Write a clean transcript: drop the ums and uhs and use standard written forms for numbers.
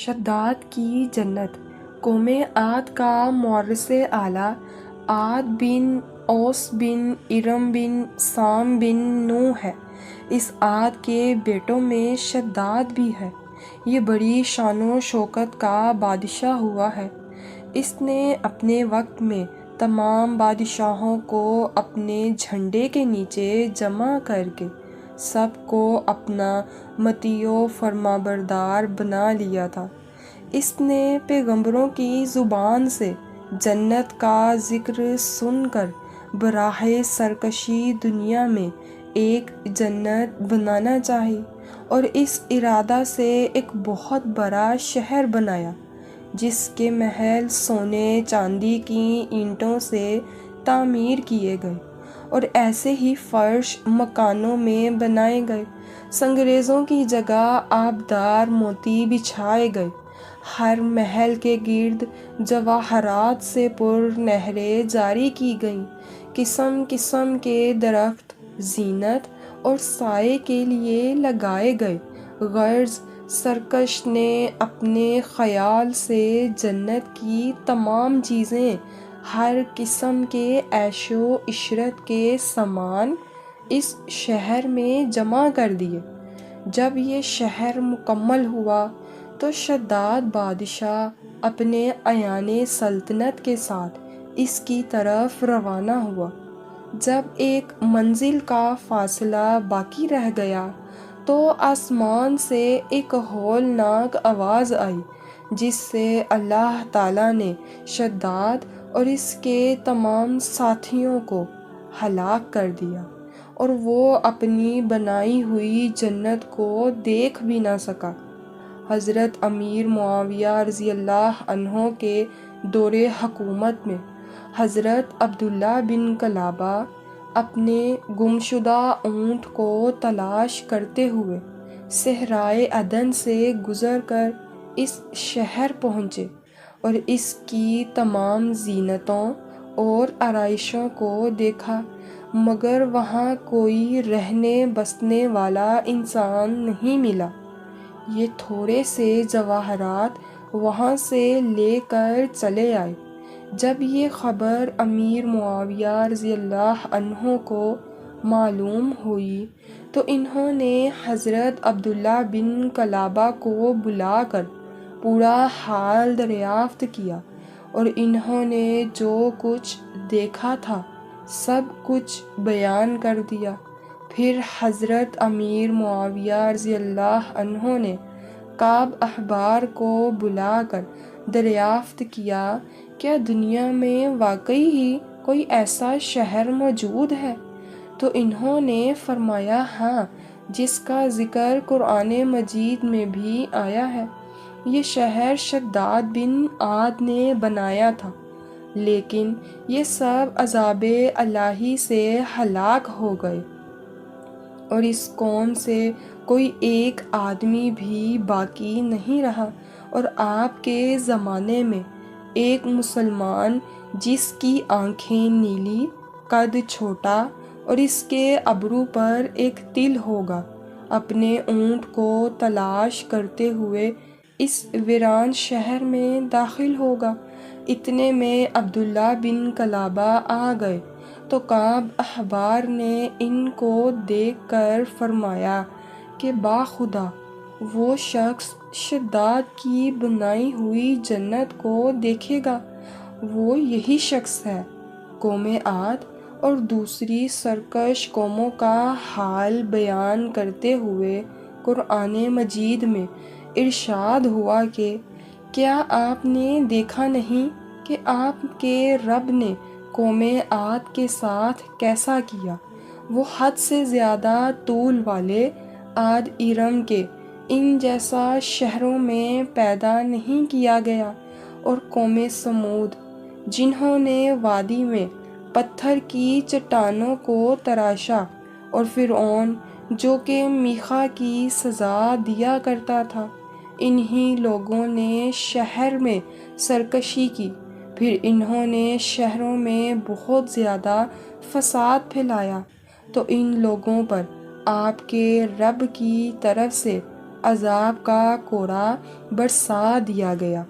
شداد کی جنت قوم عاد کا مورث اعلیٰ عاد بن اوس بن ارم بن سام بن نوح ہے۔ اس عاد کے بیٹوں میں شداد بھی ہے۔ یہ بڑی شان و شوکت کا بادشاہ ہوا ہے۔ اس نے اپنے وقت میں تمام بادشاہوں کو اپنے جھنڈے کے نیچے جمع کر کے سب کو اپنا مطیع و فرمانبردار بنا لیا تھا۔ اس نے پیغمبروں کی زبان سے جنت کا ذکر سن کر براہ سرکشی دنیا میں ایک جنت بنانا چاہی اور اس ارادہ سے ایک بہت بڑا شہر بنایا جس کے محل سونے چاندی کی اینٹوں سے تعمیر کیے گئے اور ایسے ہی فرش مکانوں میں بنائے گئے۔ سنگریزوں کی جگہ آبدار موتی بچھائے گئے۔ ہر محل کے گرد جواہرات سے پر نہریں جاری کی گئیں۔ قسم قسم کے درخت زینت اور سائے کے لیے لگائے گئے۔ غرض سرکش نے اپنے خیال سے جنت کی تمام چیزیں، ہر قسم کے عیش و عشرت کے سامان اس شہر میں جمع کر دیے۔ جب یہ شہر مکمل ہوا تو شداد بادشاہ اپنے اعیان سلطنت کے ساتھ اس کی طرف روانہ ہوا۔ جب ایک منزل کا فاصلہ باقی رہ گیا تو آسمان سے ایک ہولناک آواز آئی جس سے اللہ تعالیٰ نے شداد اور اس کے تمام ساتھیوں کو ہلاک کر دیا اور وہ اپنی بنائی ہوئی جنت کو دیکھ بھی نہ سکا۔ حضرت امیر معاویہ رضی اللہ عنہ کے دور حکومت میں حضرت عبداللہ بن قلابہ اپنے گمشدہ اونٹ کو تلاش کرتے ہوئے صحرائے عدن سے گزر کر اس شہر پہنچے اور اس کی تمام زینتوں اور آرائشوں کو دیکھا، مگر وہاں کوئی رہنے بسنے والا انسان نہیں ملا۔ یہ تھوڑے سے جواہرات وہاں سے لے کر چلے آئے۔ جب یہ خبر امیر معاویہ رضی اللہ عنہ کو معلوم ہوئی تو انہوں نے حضرت عبداللہ بن قلابہ کو بلا کر پورا حال دریافت کیا اور انہوں نے جو کچھ دیکھا تھا سب کچھ بیان کر دیا۔ پھر حضرت امیر معاویہ رضی اللہ عنہ نے کعب احبار کو بلا کر دریافت کیا، کیا دنیا میں واقعی ہی کوئی ایسا شہر موجود ہے؟ تو انہوں نے فرمایا ہاں، جس کا ذکر قرآن مجید میں بھی آیا ہے۔ یہ شہر شداد بن عاد نے بنایا تھا، لیکن یہ سب عذاب الہی سے ہلاک ہو گئے اور اس قوم سے کوئی ایک آدمی بھی باقی نہیں رہا۔ اور آپ کے زمانے میں ایک مسلمان جس کی آنکھیں نیلی، قد چھوٹا اور اس کے ابرو پر ایک تل ہوگا، اپنے اونٹ کو تلاش کرتے ہوئے اس ویران شہر میں داخل ہوگا۔ اتنے میں عبداللہ بن قلابہ آ گئے تو کعب احبار نے ان کو دیکھ کر فرمایا کہ باخدا وہ شخص شداد کی بنائی ہوئی جنت کو دیکھے گا، وہ یہی شخص ہے۔ قوم عاد اور دوسری سرکش قوموں کا حال بیان کرتے ہوئے قرآن مجید میں ارشاد ہوا کہ کیا آپ نے دیکھا نہیں کہ آپ کے رب نے قوم عاد کے ساتھ کیسا کیا؟ وہ حد سے زیادہ طول والے عاد ارم کے ان جیسا شہروں میں پیدا نہیں کیا گیا، اور قوم سمود جنہوں نے وادی میں پتھر کی چٹانوں کو تراشا، اور فرعون جو کہ میخا کی سزا دیا کرتا تھا، انہی لوگوں نے شہر میں سرکشی کی۔ پھر انہوں نے شہروں میں بہت زیادہ فساد پھیلایا، تو ان لوگوں پر آپ کے رب کی طرف سے عذاب کا کوڑا برسا دیا گیا۔